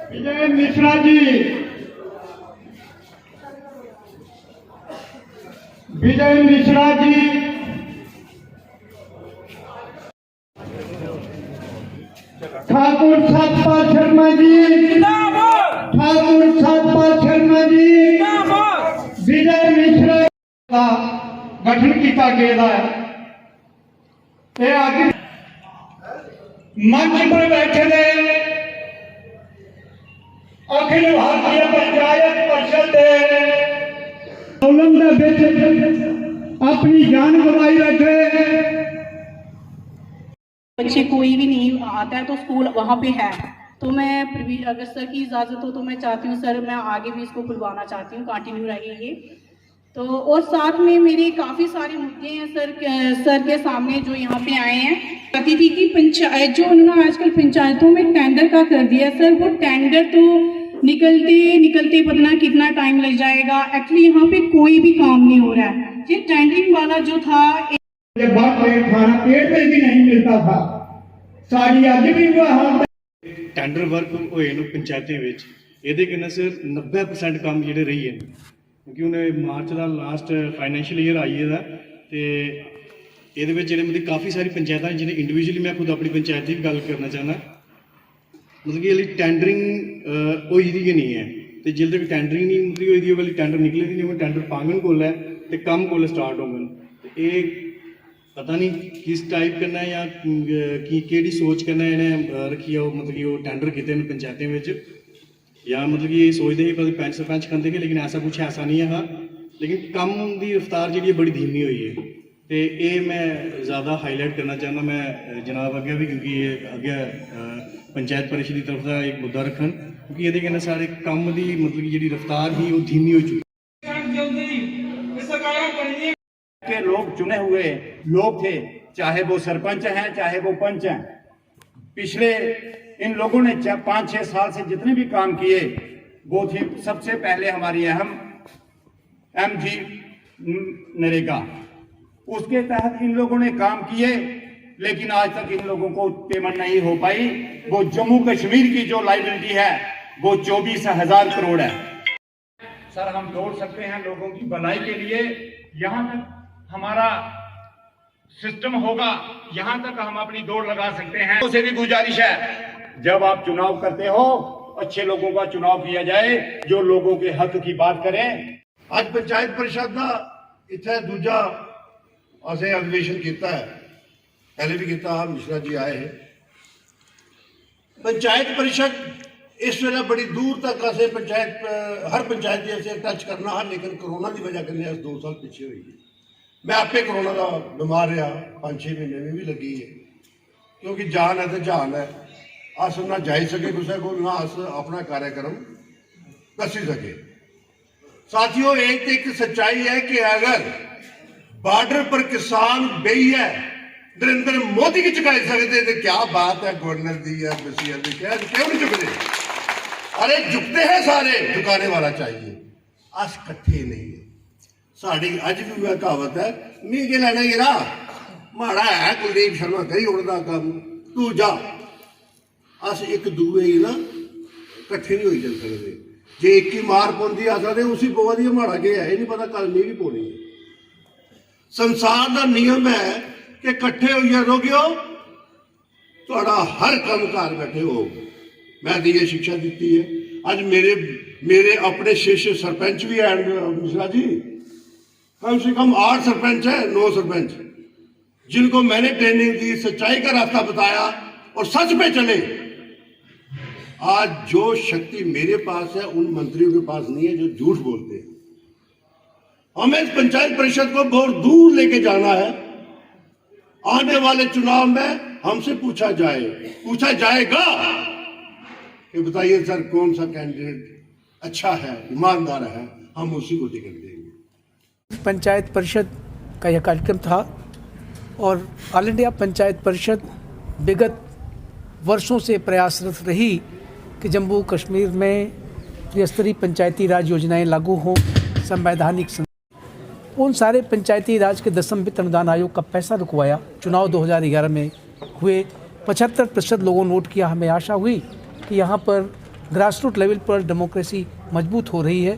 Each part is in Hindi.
विजय मिश्रा जी, विजय मिश्रा जी, ठाकुर सतपाल शर्मा जी, ठाकुर सतपाल शर्मा जी, विजय मिश्रा का गठन किया गया है। अज मंच पर बैठे ने अखिल भारतीय पंचायत परिषद अपनी जान गंवाई बैठे। बच्चे कोई भी नहीं आता है तो स्कूल वहाँ पे है, तो मैं अगर सर की इजाज़त हो तो मैं चाहती हूँ सर, मैं आगे भी इसको खुलवाना चाहती हूँ, कंटिन्यू रहेगी ये तो। और साथ में मेरे काफ़ी सारे मुद्दे हैं सर के सामने जो यहाँ पे आए हैं। अतिथि की पंचायत जो उन्होंने आजकल पंचायतों में टेंडर का कर दिया सर, वो टेंडर तो निकलते पता ना कितना टाइम लग जाएगा। एक्चुअली यहाँ पे कोई भी काम नहीं हो रहा है। ये टेंडरिंग वाला जो था खाना पेट में भी नहीं मिलता था, साड़ी अज भी हाल टेंडर वर्क होए न पंचायतें विच ਇਹਦੇ ਕਿੰਨਾ ਸਰ 90% ਕੰਮ ਜਿਹੜੇ ਰਹੀ ਹੈ, ਕਿਉਂਕਿ ਉਹਨੇ ਮਾਰਚ ਦਾ ਲਾਸਟ ਫਾਈਨੈਂਸ਼ੀਅਲ ਈਅਰ ਆਈ ਇਹਦਾ ਤੇ ਇਹਦੇ ਵਿੱਚ ਜਿਹੜੇ ਮਤਲਬ ਕਾਫੀ ਸਾਰੀ ਪੰਚਾਇਤਾਂ ਜਿਹਨੇ ਇੰਡੀਵਿਜੂਅਲੀ ਮੈਂ ਖੁਦ ਆਪਣੀ ਪੰਚਾਇਤ ਦੀ ਵੀ ਗੱਲ ਕਰਨਾ ਚਾਹੁੰਦਾ, मतलब कि टेंडरिंग होई दी नहीं है तो जिल तक टेंडरिंग नहीं मतलब होई दी वाली टेंडर निकले दी नहीं, टेंडर पांगन कोल है तो कम कोल स्टार्ट होंगे। ये पता नहीं किस टाइप करना है या केड़ी सोच करना इन्हें रखी है मतलब कि वो टेंडर किए पंचायतें में, या मतलब कि ये सोचते ही पंच सरपंच करते कि, लेकिन ऐसा कुछ ऐसा नहीं है। लेकिन कम की रफ्तार जी बड़ी धीमी हुई है तो ये मैं ज़्यादा हाईलाइट करना चाहना मैं जनाब अगे भी, क्योंकि ये अगे पंचायत परिषद की तरफ का एक मुद्दा रखन, क्योंकि ये कहना सारे काम की मतलब कि जी रफ्तार ही वो धीमी हो चुकी के लोग चुने हुए लोग थे, चाहे वो सरपंच हैं चाहे वो पंच हैं। पिछले इन लोगों ने 5-6 साल से जितने भी काम किए वो थी सबसे पहले हमारी अहम MG नरेगा, उसके तहत इन लोगों ने काम किए, लेकिन आज तक इन लोगों को पेमेंट नहीं हो पाई। वो जम्मू कश्मीर की जो लाइबिलिटी है वो 24,000 करोड़ है। सर हम दौड़ सकते हैं लोगों की भलाई के लिए, यहाँ तक हमारा सिस्टम होगा, यहाँ तक हम अपनी दौड़ लगा सकते हैं। उसे भी गुजारिश है, जब आप चुनाव करते हो अच्छे लोगों का चुनाव किया जाए जो लोगों के हक की बात करें। आज पंचायत परिषद का इतना दूजा असें अधिवेशन किया है, पहले भी किया, मिश्रा जी आए हैं। पंचायत परिषद इस वेले बड़ी दूर तक असें पंचायत हर पंचायत असें टच करना है, लेकिन कोरोना की वजह कन्नै 2 साल पिछे हुई है। मैं आपे कोरोना का बीमार रहा, 5-6 महीने में भी लगी है, क्योंकि जान है तो जान है। अस ना जाई सके किसी को, ना अस अपना कार्यक्रम दसी सके। साथियों एक सच्चाई है कि अगर बॉर्डर पर किसान बेई है नरेंद्र मोदी की चुका सकते तो क्या बात है गवर्नर की या BCL की, क्या क्यों नहीं चुकते? अरे झुकते हैं सारे, झुकाने वाला चाहिए, अस कट्ठे नहीं है। साड़ी अज भी वह कहावत है, मी के लेना गिरा माड़ा है कुलदीप शर्मा करी उड़दा काम तू जा। अस एक दूए ही ना कट्ठे नहीं होई चल सकते। जे एक ही मार पौंदी आ सकते उसी पवा दी माड़ा के है नहीं पता कल नहीं भी पौनी है। संसार का नियम है कि कट्ठे होइए रहोगे थोड़ा हर काम घर बैठे हो। मैं तो ये शिक्षा दी है। अज मेरे अपने शिष्य सरपंच भी हैं मिश्रा जी, कम से कम 8 सरपंच है, 9 सरपंच, जिनको मैंने ट्रेनिंग दी, सच्चाई का रास्ता बताया और सच पे चले। आज जो शक्ति मेरे पास है उन मंत्रियों के पास नहीं है जो झूठ बोलते हैं। हमें इस पंचायत परिषद को बहुत दूर लेके जाना है। आने वाले चुनाव में हमसे पूछा जाएगा कि बताइए सर कौन सा कैंडिडेट अच्छा है, ईमानदार है, हम उसी को टिकट देंगे। पंचायत परिषद का यह कार्यक्रम था और ऑल इंडिया पंचायत परिषद विगत वर्षों से प्रयासरत रही कि जम्मू कश्मीर में त्रिस्तरीय पंचायती राज योजनाएं लागू हों, संवैधानिक उन सारे पंचायती राज के 10वें वित्त अनुदान आयोग का पैसा रुकवाया। चुनाव 2011 में हुए 75% लोगों ने वोट किया। हमें आशा हुई कि यहाँ पर ग्रास रूट लेवल पर डेमोक्रेसी मजबूत हो रही है।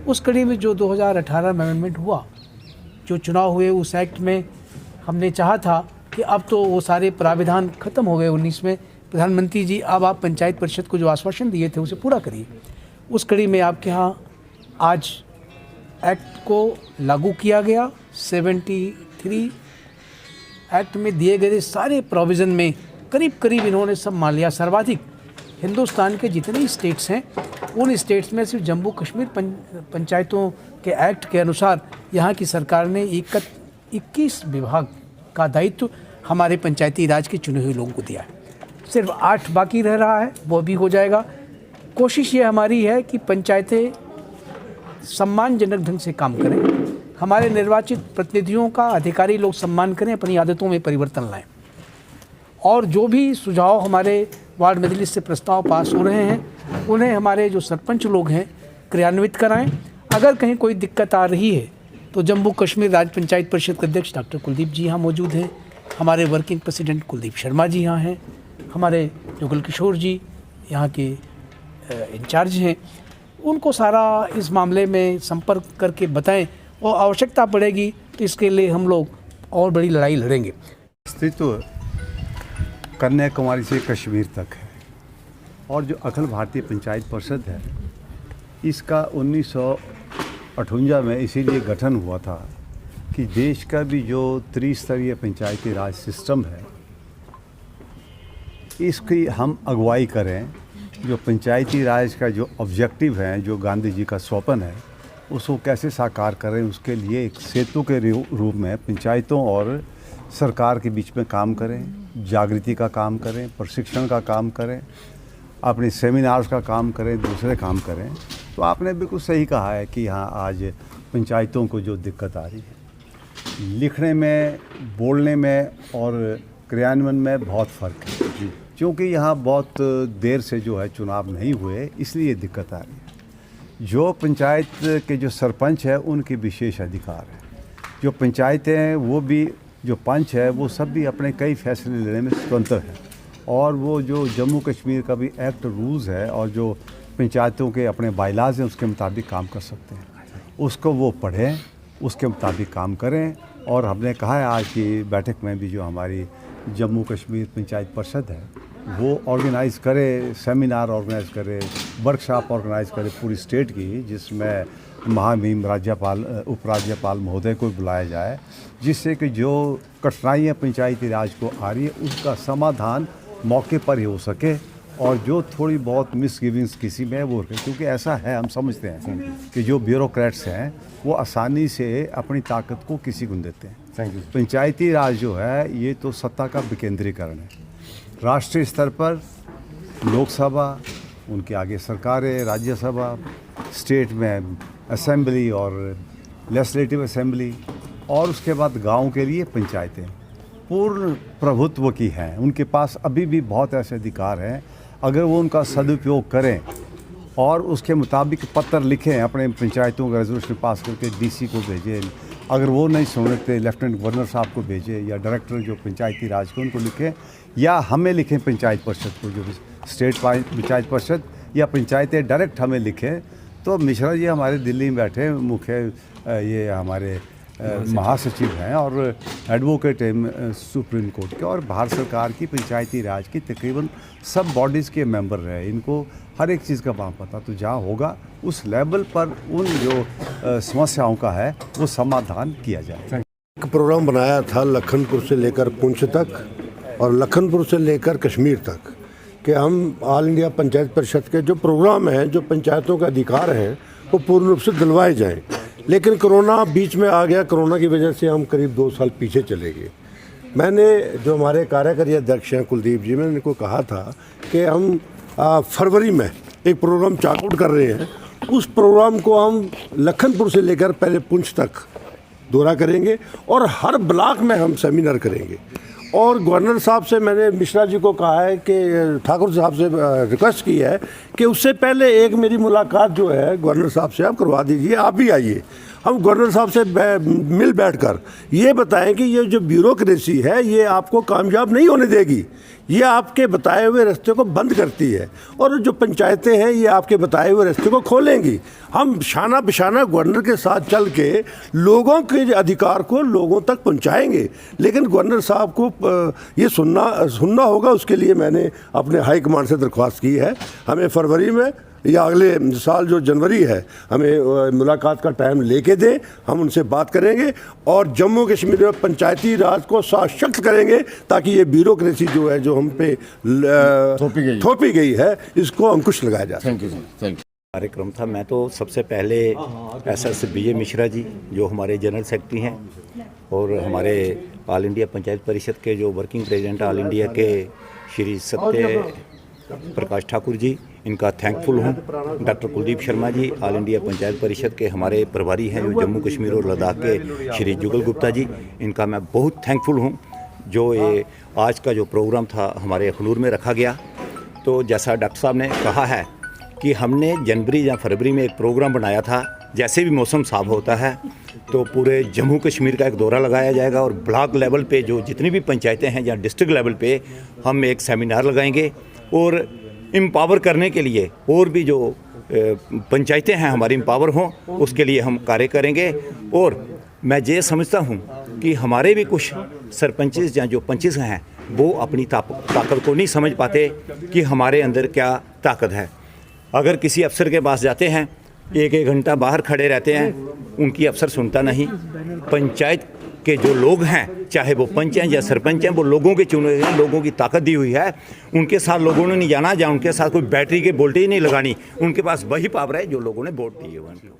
उस कड़ी में जो 2018 में अमेंडमेंट हुआ, जो चुनाव हुए, उस एक्ट में हमने चाहा था कि अब तो वो सारे प्राविधान खत्म हो गए 19 में। प्रधानमंत्री जी, अब आप पंचायत परिषद को जो आश्वासन दिए थे उसे पूरा करिए। उस कड़ी में आपके यहाँ आज एक्ट को लागू किया गया। 73 एक्ट में दिए गए सारे प्रोविज़न में करीब इन्होंने सब मान लिया। सर्वाधिक हिंदुस्तान के जितने स्टेट्स हैं उन स्टेट्स में सिर्फ जम्मू कश्मीर पंचायतों के एक्ट के अनुसार यहाँ की सरकार ने 21 विभाग का दायित्व हमारे पंचायती राज के चुने हुए लोगों को दिया है। सिर्फ 8 बाकी रह रहा है, वो भी हो जाएगा। कोशिश ये हमारी है कि पंचायतें सम्मानजनक ढंग से काम करें, हमारे निर्वाचित प्रतिनिधियों का अधिकारी लोग सम्मान करें, अपनी आदतों में परिवर्तन लाएं और जो भी सुझाव हमारे वार्ड मजलिस से प्रस्ताव पास हो रहे हैं उन्हें हमारे जो सरपंच लोग हैं क्रियान्वित कराएं। अगर कहीं कोई दिक्कत आ रही है तो जम्मू कश्मीर राज्य पंचायत परिषद के अध्यक्ष डॉक्टर कुलदीप जी यहाँ मौजूद हैं, हमारे वर्किंग प्रेसिडेंट कुलदीप शर्मा जी यहाँ हैं, हमारे जुगल किशोर जी यहाँ के इंचार्ज हैं। उनको सारा इस मामले में संपर्क करके बताएं और आवश्यकता पड़ेगी तो इसके लिए हम लोग और बड़ी लड़ाई लड़ेंगे। अस्तित्व कन्याकुमारी से कश्मीर तक है और जो अखिल भारतीय पंचायत परिषद है इसका 1958 में इसीलिए गठन हुआ था कि देश का भी जो त्रिस्तरीय पंचायती राज सिस्टम है इसकी हम अगुवाई करें। जो पंचायती राज का जो ऑब्जेक्टिव है, जो गांधी जी का स्वप्न है, उसको कैसे साकार करें, उसके लिए एक सेतु के रूप में पंचायतों और सरकार के बीच में काम करें, जागृति का काम करें, प्रशिक्षण का काम करें, अपने सेमिनार्स का काम करें, दूसरे काम करें। तो आपने बिल्कुल सही कहा है कि यहाँ आज पंचायतों को जो दिक्कत आ रही है, लिखने में, बोलने में और क्रियान्वयन में बहुत फ़र्क है, क्योंकि यहाँ बहुत देर से जो है चुनाव नहीं हुए, इसलिए दिक्कत आ रही है। जो पंचायत के जो सरपंच है उनके विशेष अधिकार है। जो पंचायतें हैं वो भी, जो पंच है वो सब भी अपने कई फैसले लेने में स्वतंत्र है और वो जो जम्मू कश्मीर का भी एक्ट रूल्स है और जो पंचायतों के अपने बायलाज हैं उसके मुताबिक काम कर सकते हैं। उसको वो पढ़ें, उसके मुताबिक काम करें। और हमने कहा है आज की बैठक में भी जो हमारी जम्मू कश्मीर पंचायत परिषद है वो ऑर्गेनाइज़ करे, सेमिनार ऑर्गेनाइज़ करे, वर्कशॉप ऑर्गेनाइज़ करे पूरी स्टेट की, जिसमें महामहिम राज्यपाल, उपराज्यपाल महोदय को बुलाया जाए, जिससे कि जो कठिनाइयाँ पंचायती राज को आ रही है उसका समाधान मौके पर ही हो सके और जो थोड़ी बहुत मिसगिविंग्स किसी में वो, क्योंकि ऐसा है, हम समझते हैं कि जो ब्यूरोक्रेट्स हैं वो आसानी से अपनी ताकत को किसी को देते हैं। पंचायती राज जो है ये तो सत्ता का विकेंद्रीकरण है। राष्ट्रीय स्तर पर लोकसभा, उनके आगे सरकारें, राज्यसभा, स्टेट में असेंबली और लेजिस्लेटिव असेंबली और उसके बाद गांव के लिए पंचायतें पूर्ण प्रभुत्व की हैं। उनके पास अभी भी बहुत ऐसे अधिकार हैं, अगर वो उनका सदुपयोग करें और उसके मुताबिक पत्र लिखें, अपने पंचायतों का रेजोल्यूशन पास करके डीसी को भेजें, अगर वो नहीं सुनते लेफ्टिनेंट गवर्नर साहब को भेजें या डायरेक्टर जो पंचायती राज को उनको लिखें या हमें लिखें पंचायत परिषद को, जो स्टेट पंचायत परिषद या पंचायतें डायरेक्ट हमें लिखें। तो मिश्रा जी हमारे दिल्ली में बैठे मुख्य ये हमारे महासचिव हैं और एडवोकेट हैं सुप्रीम कोर्ट के, और भारत सरकार की पंचायती राज की तकरीबन सब बॉडीज़ के मेंबर रहे, इनको हर एक चीज़ का पता। तो जहाँ होगा उस लेवल पर उन जो समस्याओं का है वो समाधान किया जाए। एक प्रोग्राम बनाया था लखनपुर से लेकर पुंछ तक और लखनपुर से लेकर कश्मीर तक कि हम ऑल इंडिया पंचायत परिषद के जो प्रोग्राम हैं, जो पंचायतों के अधिकार हैं, वो पूर्ण रूप से दिलवाए जाएं। लेकिन कोरोना बीच में आ गया, कोरोना की वजह से हम करीब 2 साल पीछे चले गए। मैंने जो हमारे कार्यकारी अध्यक्ष हैं कुलदीप जी, मैंने इनको कहा था कि हम फरवरी में एक प्रोग्राम चार्ट कर रहे हैं। उस प्रोग्राम को हम लखनपुर से लेकर पहले पुंछ तक दौरा करेंगे और हर ब्लॉक में हम सेमिनार करेंगे। और गवर्नर साहब से मैंने मिश्रा जी को कहा है कि ठाकुर साहब से रिक्वेस्ट की है कि उससे पहले एक मेरी मुलाकात जो है गवर्नर साहब से आप करवा दीजिए, आप भी आइए। हम गवर्नर साहब से मिल बैठकर ये बताएं कि ये जो ब्यूरोक्रेसी है ये आपको कामयाब नहीं होने देगी, ये आपके बताए हुए रास्ते को बंद करती है, और जो पंचायतें हैं ये आपके बताए हुए रास्ते को खोलेंगी। हम शाना बिशाना गवर्नर के साथ चल के लोगों के अधिकार को लोगों तक पहुंचाएंगे, लेकिन गवर्नर साहब को ये सुनना होगा। उसके लिए मैंने अपने हाई कमांड से दरख्वास्त की है, हमें फरवरी में या अगले साल जो जनवरी है हमें मुलाकात का टाइम लेके दें, हम उनसे बात करेंगे और जम्मू कश्मीर में पंचायती राज को सशक्त करेंगे ताकि ये ब्यूरोक्रेसी जो है जो हम पे थोपी गई है इसको अंकुश लगाया जाए। Thank you sir, thank you. कार्यक्रम था। मैं तो सबसे पहले एसएस विजय मिश्रा जी जो हमारे जनरल सेक्रेटरी हैं और हमारे ऑल इंडिया पंचायत परिषद के जो वर्किंग प्रेसिडेंट ऑल इंडिया के श्री सत्य प्रकाश ठाकुर जी, इनका थैंकफुल हूँ। Doctor Kuldeep Sharma ji all India panchayat परिषद के हमारे प्रभारी हैं जो जम्मू कश्मीर और लद्दाख के श्री जुगल गुप्ता जी, इनका मैं बहुत थैंकफुल हूँ। जो ये आज का जो प्रोग्राम था हमारे अखनूर में रखा गया, तो जैसा डॉक्टर साहब ने कहा है कि हमने जनवरी या फरवरी में एक प्रोग्राम बनाया था, जैसे भी मौसम साफ होता है तो पूरे जम्मू कश्मीर का एक दौरा लगाया जाएगा और ब्लॉक लेवल पे जो जितनी भी पंचायतें हैं या डिस्ट्रिक्ट लेवल पे हम एक सेमिनार लगाएंगे और एम्पावर करने के लिए और भी जो पंचायतें हैं हमारी एम्पावर हों उसके लिए हम कार्य करेंगे। और मैं ये समझता हूँ कि हमारे भी कुछ सरपंचेस या जो पंचेस हैं वो अपनी ताकत को नहीं समझ पाते कि हमारे अंदर क्या ताकत है। अगर किसी अफसर के पास जाते हैं, एक घंटा बाहर खड़े रहते हैं, उनकी अफसर सुनता नहीं। पंचायत के जो लोग हैं, चाहे वो पंच हैं या सरपंच हैं, वो लोगों के चुने हुए हैं, लोगों की ताकत दी हुई है। उनके साथ लोगों ने नहीं जाना, या उनके साथ कोई बैटरी के वोल्टेज नहीं लगानी, उनके पास वही पावर है जो लोगों ने वोट दिए हुए हैं।